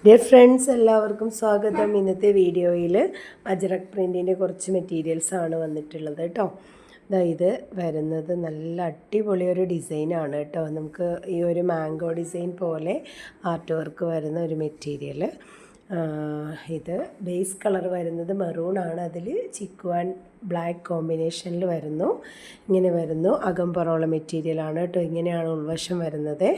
Dear friends, എല്ലാവർക്കും സ്വാഗതം. ഇന്നത്തെ വീഡിയോയിൽ അജ്രക് പ്രിൻറ്റിൻ്റെ കുറച്ച് മെറ്റീരിയൽസാണ് വന്നിട്ടുള്ളത് കേട്ടോ. ഇത് വരുന്നത് നല്ല അടിപൊളി ഒരു ഡിസൈനാണ് കേട്ടോ. നമുക്ക് ഈ ഒരു മാംഗോ ഡിസൈൻ പോലെ ആർട്ട് വർക്ക് വരുന്ന ഒരു മെറ്റീരിയൽ. ഇത് ബേസ് കളർ വരുന്നത് മെറൂണാണ്. അതിൽ ചിക്കുവാൻ ബ്ലാക്ക് കോമ്പിനേഷനിൽ വരുന്നു. ഇങ്ങനെ വരുന്നു. അകംപറോള മെറ്റീരിയലാണ് കേട്ടോ. ഇങ്ങനെയാണ് ഉൾവശം വരുന്നത്.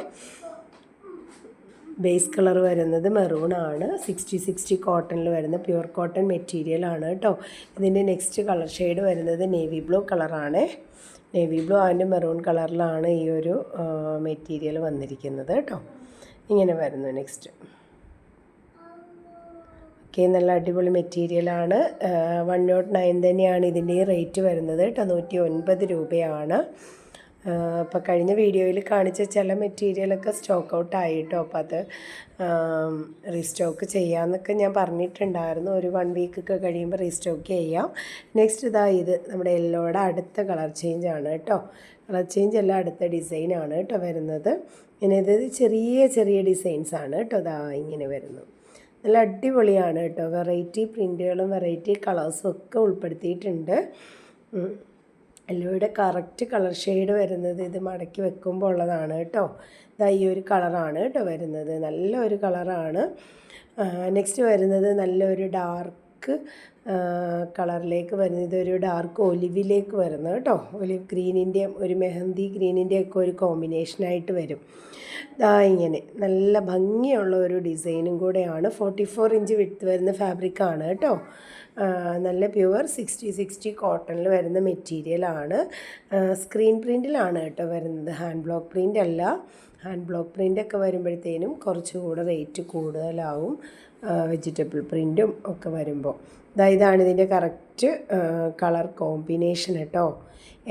ബേസ് കളർ വരുന്നത് മെറൂണാണ്. 60 കോട്ടണിൽ വരുന്ന പ്യുവർ കോട്ടൺ മെറ്റീരിയലാണ് കേട്ടോ. ഇതിൻ്റെ നെക്സ്റ്റ് കളർ ഷെയ്ഡ് വരുന്നത് നേവി ബ്ലൂ കളറാണ്. നേവി ബ്ലൂ ആൻഡ് മെറൂൺ കളറിലാണ് ഈ ഒരു മെറ്റീരിയൽ വന്നിരിക്കുന്നത് കേട്ടോ. ഇങ്ങനെ വരുന്നു നെക്സ്റ്റ്. ഓക്കെ, നല്ല അടിപൊളി മെറ്റീരിയലാണ്. 109 തന്നെയാണ് ഇതിൻ്റെ റേറ്റ് വരുന്നത് കേട്ടോ. 109 രൂപയാണ്. അപ്പോൾ കഴിഞ്ഞ വീഡിയോയിൽ കാണിച്ച ചില മെറ്റീരിയലൊക്കെ സ്റ്റോക്ക് ഔട്ട് ആയിട്ടോ. അപ്പോൾ അത് റീസ്റ്റോക്ക് ചെയ്യാമെന്നൊക്കെ ഞാൻ പറഞ്ഞിട്ടുണ്ടായിരുന്നു. ഒരു 1 വീക്കൊക്കെ കഴിയുമ്പോൾ റീസ്റ്റോക്ക് ചെയ്യാം. നെക്സ്റ്റ് ഇത് നമ്മുടെ യെല്ലോയുടെ അടുത്ത കളർ ചേഞ്ച് ആണ് കേട്ടോ. കളർ ചേഞ്ച് എല്ലാം അടുത്ത ഡിസൈനാണ് കേട്ടോ വരുന്നത്. ഇങ്ങനെ ഇത് ചെറിയ ചെറിയ ഡിസൈൻസാണ് കേട്ടോ. ഇങ്ങനെ വരുന്നു. നല്ല അടിപൊളിയാണ് കേട്ടോ. വെറൈറ്റി പ്രിൻറ്റുകളും വെറൈറ്റി കളേഴ്സും ഒക്കെ ഉൾപ്പെടുത്തിയിട്ടുണ്ട്. യെല്ലോയുടെ കറക്റ്റ് കളർ ഷെയ്ഡ് വരുന്നത് ഇത് മടക്കി വെക്കുമ്പോൾ ഉള്ളതാണ് കേട്ടോ. ഈ ഒരു കളറാണ് കേട്ടോ വരുന്നത്. നല്ലൊരു കളറാണ്. നെക്സ്റ്റ് വരുന്നത് നല്ലൊരു ഡാർക്ക് കളറിലേക്ക് വരുന്നത്. ഇതൊരു ഡാർക്ക് ഒലിവിലേക്ക് വരുന്നത് കേട്ടോ. ഒലിവ് ഗ്രീനിൻ്റെയും ഒരു മെഹന്തി ഗ്രീനിൻ്റെയൊക്കെ ഒരു കോമ്പിനേഷനായിട്ട് വരും. ഇങ്ങനെ നല്ല ഭംഗിയുള്ള ഒരു ഡിസൈനും കൂടെയാണ്. 44 ഇഞ്ച് വിഡ്ത്ത് വരുന്ന ഫാബ്രിക്കാണ് കേട്ടോ. നല്ല പ്യുവർ 60 കോട്ടണിൽ വരുന്ന മെറ്റീരിയലാണ്. സ്ക്രീൻ പ്രിൻറ്റിലാണ് കേട്ടോ വരുന്നത്. ഹാൻഡ് ബ്ലോക്ക് പ്രിൻ്റ് അല്ല. ഹാൻഡ് ബ്ലോക്ക് പ്രിൻ്റൊക്കെ വരുമ്പോഴത്തേനും കുറച്ചുകൂടെ റേറ്റ് കൂടുതലാവും. വെജിറ്റബിൾ പ്രിൻറ്റും ഒക്കെ വരുമ്പോൾ. ഇതാണ് ഇതിൻ്റെ കറക്റ്റ് കളർ കോമ്പിനേഷൻ കേട്ടോ.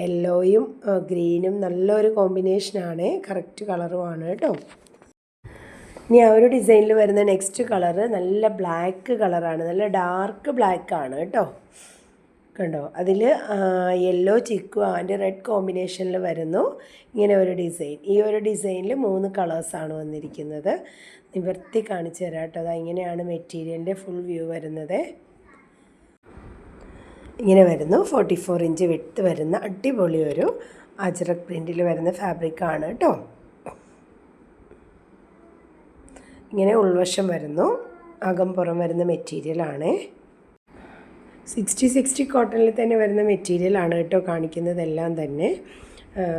യെല്ലോയും ഗ്രീനും നല്ലൊരു കോമ്പിനേഷനാണ്. കറക്റ്റ് കളറുമാണ് കേട്ടോ. ഇനി ആ ഒരു ഡിസൈനിൽ വരുന്ന നെക്സ്റ്റ് കളറ് നല്ല ബ്ലാക്ക് കളറാണ്. നല്ല ഡാർക്ക് ബ്ലാക്കാണ് കേട്ടോ. കണ്ടോ, അതിൽ യെല്ലോ ചിക്കു ആൻഡ് റെഡ് കോമ്പിനേഷനിൽ വരുന്നു. ഇങ്ങനെ ഒരു ഡിസൈൻ. ഈ ഒരു ഡിസൈനിൽ 3 കളേഴ്സാണ് വന്നിരിക്കുന്നത്. നിവർത്തി കാണിച്ചു തരാം കേട്ടോ. ഇങ്ങനെയാണ് മെറ്റീരിയലിൻ്റെ ഫുൾ വ്യൂ വരുന്നത്. ഇങ്ങനെ വരുന്നു. 44 ഇഞ്ച് വിഡ്ത്ത് വരുന്ന അടിപൊളി ഒരു അജ്രക് പ്രിൻറ്റിൽ വരുന്ന ഫാബ്രിക്കാണ് കേട്ടോ. ഇങ്ങനെ ഉൾവശം വരുന്നു. അകം പുറം വരുന്ന മെറ്റീരിയലാണ്. 60 കോട്ടണിൽ തന്നെ വരുന്ന മെറ്റീരിയലാണ് കേട്ടോ കാണിക്കുന്നതെല്ലാം തന്നെ.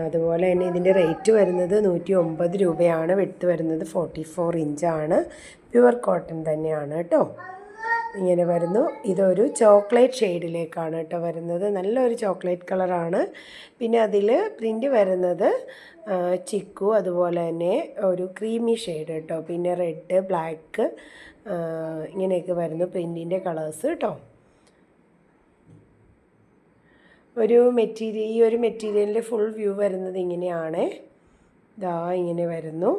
അതുപോലെ തന്നെ ഇതിൻ്റെ റേറ്റ് വരുന്നത് 109 രൂപയാണ്. വിഡ്ത്ത് വരുന്നത് 44 ഇഞ്ചാണ്. പ്യുവർ കോട്ടൺ തന്നെയാണ് കേട്ടോ. ഇങ്ങനെ വരുന്നു. ഇതൊരു ചോക്ലേറ്റ് ഷെയ്ഡിലേക്കാണ് കേട്ടോ വരുന്നത്. നല്ലൊരു ചോക്ലേറ്റ് കളറാണ്. പിന്നെ അതിൽ പ്രിൻ്റ് വരുന്നത് ചിക്കു, അതുപോലെ തന്നെ ഒരു ക്രീമി ഷെയ്ഡ് കേട്ടോ. പിന്നെ റെഡ്, ബ്ലാക്ക്, ഇങ്ങനെയൊക്കെ വരുന്നു പ്രിൻറ്റിൻ്റെ കളേഴ്സ് കേട്ടോ. ഈ ഒരു മെറ്റീരിയലിൻ്റെ ഫുൾ വ്യൂ വരുന്നത് ഇങ്ങനെയാണ്. ഇങ്ങനെ വരുന്നു.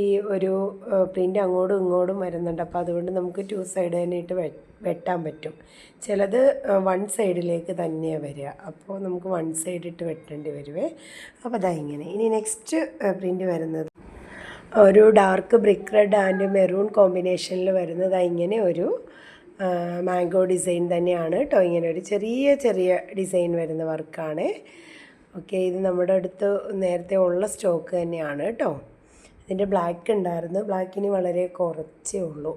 ഈ ഒരു പ്രിൻ്റ് അങ്ങോട്ടും ഇങ്ങോട്ടും വരുന്നുണ്ട്. അപ്പോൾ അതുകൊണ്ട് നമുക്ക് 2 സൈഡ് തന്നെ ഇട്ട് വെട്ടാൻ പറ്റും. ചിലത് 1 സൈഡിലേക്ക് തന്നെയാണ് വരിക. അപ്പോൾ നമുക്ക് 1 സൈഡ് ഇട്ട് വെട്ടേണ്ടി വരുവേ. അപ്പോൾ ഇങ്ങനെ. ഇനി നെക്സ്റ്റ് പ്രിൻ്റ് വരുന്നത് ഒരു dark brick red and maroon കോമ്പിനേഷനിൽ വരുന്നത് ഇങ്ങനെ ഒരു മാംഗോ ഡിസൈൻ തന്നെയാണ് കേട്ടോ. ഇങ്ങനെ ഒരു ചെറിയ ചെറിയ ഡിസൈൻ വരുന്ന വർക്കാണ്. ഓക്കെ, ഇത് നമ്മുടെ അടുത്ത് നേരത്തെ ഉള്ള സ്റ്റോക്ക് തന്നെയാണ് കേട്ടോ. ഇതിൻ്റെ ബ്ലാക്ക് ഉണ്ടായിരുന്നു. ബ്ലാക്കിന് വളരെ കുറച്ചേ ഉള്ളൂ.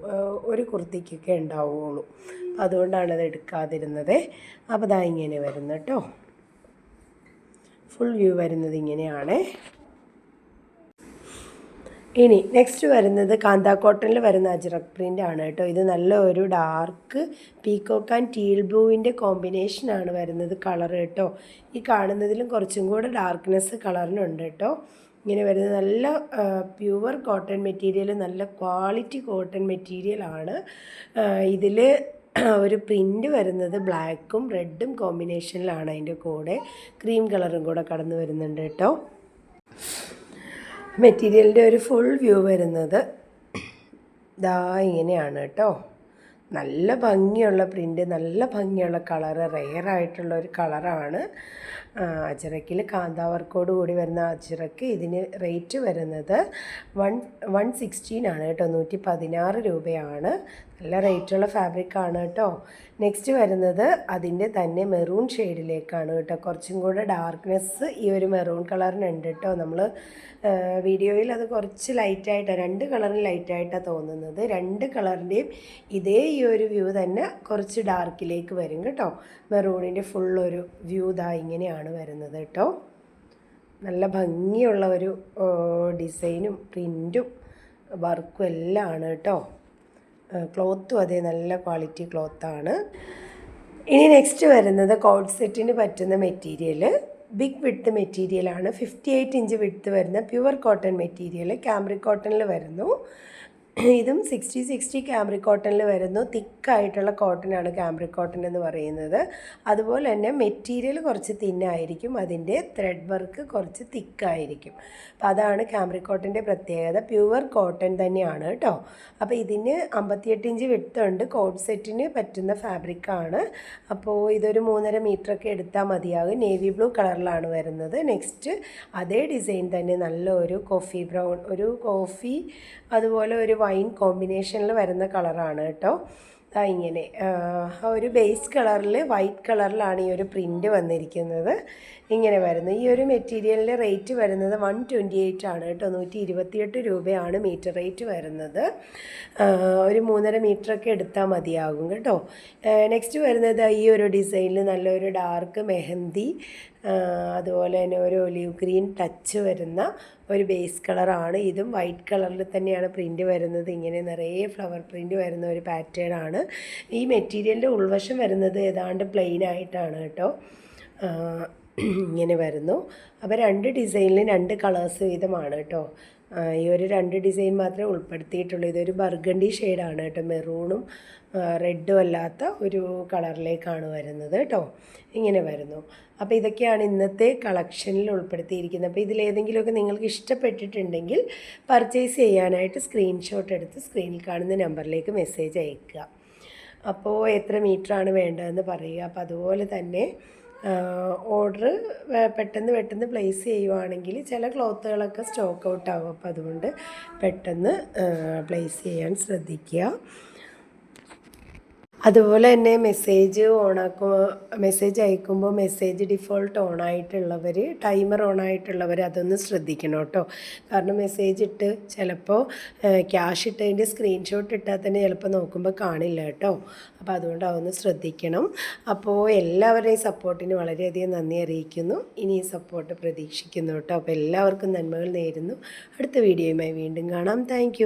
ഒരു കുർത്തിക്കൊക്കെ ഉണ്ടാവുകയുള്ളൂ. അതുകൊണ്ടാണ് അത് എടുക്കാതിരുന്നത്. അപ്പോൾ ഇങ്ങനെ വരുന്നു കേട്ടോ. ഫുൾ വ്യൂ വരുന്നത് ഇങ്ങനെയാണ്. ഇനി നെക്സ്റ്റ് വരുന്നത് കാന്ത കോട്ടണിൽ വരുന്ന അജ്രക് പ്രിൻ്റ് ആണ് കേട്ടോ. ഇത് നല്ല ഒരു ഡാർക്ക് പീക്കോക്ക് ആൻഡ് ടീൽ ബ്ലൂവിൻ്റെ കോമ്പിനേഷനാണ് വരുന്നത് കളർ കേട്ടോ. ഈ കാണുന്നതിലും കുറച്ചും കൂടെ ഡാർക്ക്നെസ് കളറിനുണ്ട് കേട്ടോ. ഇങ്ങനെ വരുന്നത് നല്ല പ്യുവർ കോട്ടൺ മെറ്റീരിയൽ, നല്ല ക്വാളിറ്റി കോട്ടൺ മെറ്റീരിയലാണ്. ഇതിൽ ഒരു പ്രിൻ്റ് വരുന്നത് ബ്ലാക്കും റെഡും കോമ്പിനേഷനിലാണ്. അതിൻ്റെ കൂടെ ക്രീം കളറും കൂടെ കടന്നു വരുന്നുണ്ട് കേട്ടോ. മെറ്റീരിയലിൻ്റെ ഒരു ഫുൾ വ്യൂ വരുന്നത് ഇങ്ങനെയാണ് കേട്ടോ. നല്ല ഭംഗിയുള്ള പ്രിൻ്റ്, നല്ല ഭംഗിയുള്ള കളറ്, റെയറായിട്ടുള്ള ഒരു കളറാണ്. അജ്രക്കിൽ കാന്താ വർക്കോട് കൂടി വരുന്ന അജ്രക്ക്. ഇതിന് റേറ്റ് വരുന്നത് 116 ആണ് കേട്ടോ, 116 രൂപയാണ്. നല്ല റേറ്റുള്ള ഫാബ്രിക്കാണ് കേട്ടോ. നെക്സ്റ്റ് വരുന്നത് അതിൻ്റെ തന്നെ മെറൂൺ ഷെയ്ഡിലേക്കാണ് കേട്ടോ. കുറച്ചും കൂടെ ഡാർക്ക്നെസ് ഈ ഒരു മെറൂൺ കളറിനുണ്ട് കേട്ടോ. നമ്മൾ വീഡിയോയിൽ അത് കുറച്ച് ലൈറ്റായിട്ടാണ്, 2 കളറും ലൈറ്റായിട്ടാണ് തോന്നുന്നത്. 2 കളറിൻ്റെയും ഇതേ ഈ ഒരു വ്യൂ തന്നെ കുറച്ച് ഡാർക്കിലേക്ക് വരും കേട്ടോ. മെറൂണിൻ്റെ ഫുള്ളൊരു വ്യൂ ഇതാ ഇങ്ങനെയാണ് വരുന്നത് കേട്ടോ. നല്ല ഭംഗിയുള്ള ഒരു ഡിസൈനും പ്രിൻറ്റും വർക്കും എല്ലാം ആണ് കേട്ടോ. ക്ലോത്തും അതേ നല്ല ക്വാളിറ്റി ക്ലോത്താണ്. ഇനി നെക്സ്റ്റ് വരുന്നത് കോഡ് സെറ്റിന് പറ്റുന്ന മെറ്റീരിയൽ ബിഗ് വിഡ്ത്ത് മെറ്റീരിയലാണ്. 58 ഇഞ്ച് വിഡ്ത്ത് വരുന്ന പ്യുവർ കോട്ടൺ മെറ്റീരിയൽ ക്യാമ്പ്രിക് കോട്ടണിൽ വരുന്നു. ഇതും 60 ക്യാമ്പ്രിക് കോട്ടണിൽ വരുന്നു. തിക്കായിട്ടുള്ള കോട്ടനാണ് ക്യാമ്പ്രിക് കോട്ടൺ എന്ന് പറയുന്നത്. അതുപോലെ തന്നെ മെറ്റീരിയൽ കുറച്ച് തിന്നായിരിക്കും, അതിൻ്റെ ത്രെഡ് വർക്ക് കുറച്ച് തിക്കായിരിക്കും. അപ്പോൾ അതാണ് ക്യാമ്പ്രിക് കോട്ടൻ്റെ പ്രത്യേകത. പ്യുവർ കോട്ടൺ തന്നെയാണ് കേട്ടോ. അപ്പോൾ ഇതിന് 58 ഇഞ്ച് വിഡ്ത്തുണ്ട്. കോഡ് സെറ്റിന് പറ്റുന്ന ഫാബ്രിക്കാണ്. അപ്പോൾ ഇതൊരു 3.5 മീറ്ററൊക്കെ എടുത്താൽ മതിയാകും. നേവി ബ്ലൂ കളറിലാണ് വരുന്നത്. നെക്സ്റ്റ് അതേ ഡിസൈൻ തന്നെ നല്ലൊരു കോഫി ബ്രൗൺ, ഒരു കോഫി അതുപോലെ ഒരു വൈൻ കോമ്പിനേഷനിൽ വരുന്ന കളറാണ് കേട്ടോ. ഇങ്ങനെ ഒരു ബേസ് കളറിൽ വൈറ്റ് കളറിലാണ് ഈ ഒരു പ്രിൻ്റ് വന്നിരിക്കുന്നത്. ഇങ്ങനെ വരുന്നു. ഈ ഒരു മെറ്റീരിയലിൻ്റെ റേറ്റ് വരുന്നത് 128 ആണ് കേട്ടോ. 128 രൂപയാണ് മീറ്റർ റേറ്റ് വരുന്നത്. ഒരു 3.5 മീറ്ററൊക്കെ എടുത്താൽ മതിയാകും കേട്ടോ. നെക്സ്റ്റ് വരുന്നത് ഈ ഒരു ഡിസൈനിൽ നല്ലൊരു ഡാർക്ക് മെഹന്തി, അതുപോലെ തന്നെ ഒരു ഒലിവ് ഗ്രീൻ ടച്ച് വരുന്ന ഒരു ബേസ് കളറാണ്. ഇതും വൈറ്റ് കളറിൽ തന്നെയാണ് പ്രിൻ്റ് വരുന്നത്. ഇങ്ങനെ നിറയെ ഫ്ലവർ പ്രിൻ്റ് വരുന്ന ഒരു പാറ്റേൺ ആണ്. ഈ മെറ്റീരിയലിൻ്റെ ഉൾവശം വരുന്നത് ഏതാണ്ട് പ്ലെയിൻ ആയിട്ടാണ് കേട്ടോ. ഇങ്ങനെ വരുന്നു. അപ്പോൾ 2 ഡിസൈനിലും 2 കളേഴ്സ് വീതമാണ് കേട്ടോ. ഈ ഒരു 2 ഡിസൈൻ മാത്രമേ ഉൾപ്പെടുത്തിയിട്ടുള്ളൂ. ഇതൊരു ബർഗണ്ടി ഷെയ്ഡാണ് കേട്ടോ. മെറൂണും റെഡും അല്ലാത്ത ഒരു കളറിലേക്കാണ് വരുന്നത് കേട്ടോ. ഇങ്ങനെ വരുന്നു. അപ്പോൾ ഇതൊക്കെയാണ് ഇന്നത്തെ കളക്ഷനിൽ ഉൾപ്പെടുത്തിയിരിക്കുന്നത്. അപ്പോൾ ഇതിലേതെങ്കിലുമൊക്കെ നിങ്ങൾക്ക് ഇഷ്ടപ്പെട്ടിട്ടുണ്ടെങ്കിൽ പർച്ചേസ് ചെയ്യാനായിട്ട് സ്ക്രീൻഷോട്ട് എടുത്ത് സ്ക്രീനിൽ കാണുന്ന നമ്പറിലേക്ക് മെസ്സേജ് അയയ്ക്കുക. അപ്പോൾ എത്ര മീറ്ററാണ് വേണ്ടതെന്ന് പറയുക. അപ്പോൾ അതുപോലെ തന്നെ ഓർഡർ പെട്ടെന്ന് പ്ലേസ് ചെയ്യുവാണെങ്കിൽ ചില ക്ലോത്തുകളൊക്കെ സ്റ്റോക്ക് ഔട്ട് ആകും. അപ്പോൾ അതുകൊണ്ട് പെട്ടെന്ന് പ്ലേസ് ചെയ്യാൻ ശ്രദ്ധിക്കുക. അതുപോലെ തന്നെ മെസ്സേജ് അയക്കുമ്പോൾ മെസ്സേജ് ഡിഫോൾട്ട് ഓണായിട്ടുള്ളവർ, ടൈമർ ഓണായിട്ടുള്ളവർ അതൊന്ന് ശ്രദ്ധിക്കണം കേട്ടോ. കാരണം മെസ്സേജ് ഇട്ട് ചിലപ്പോൾ ക്യാഷ് ഇട്ടതിൻ്റെ സ്ക്രീൻഷോട്ട് ഇട്ടാൽ തന്നെ ചിലപ്പോൾ നോക്കുമ്പോൾ കാണില്ല കേട്ടോ. അപ്പോൾ അതുകൊണ്ട് അതൊന്ന് ശ്രദ്ധിക്കണം. അപ്പോൾ എല്ലാവരുടെയും സപ്പോർട്ടിന് വളരെയധികം നന്ദി അറിയിക്കുന്നു. ഇനി ഈ സപ്പോർട്ട് പ്രതീക്ഷിക്കുന്നു കേട്ടോ. അപ്പോൾ എല്ലാവർക്കും നന്മകൾ നേരുന്നു. അടുത്ത വീഡിയോയുമായി വീണ്ടും കാണാം. താങ്ക്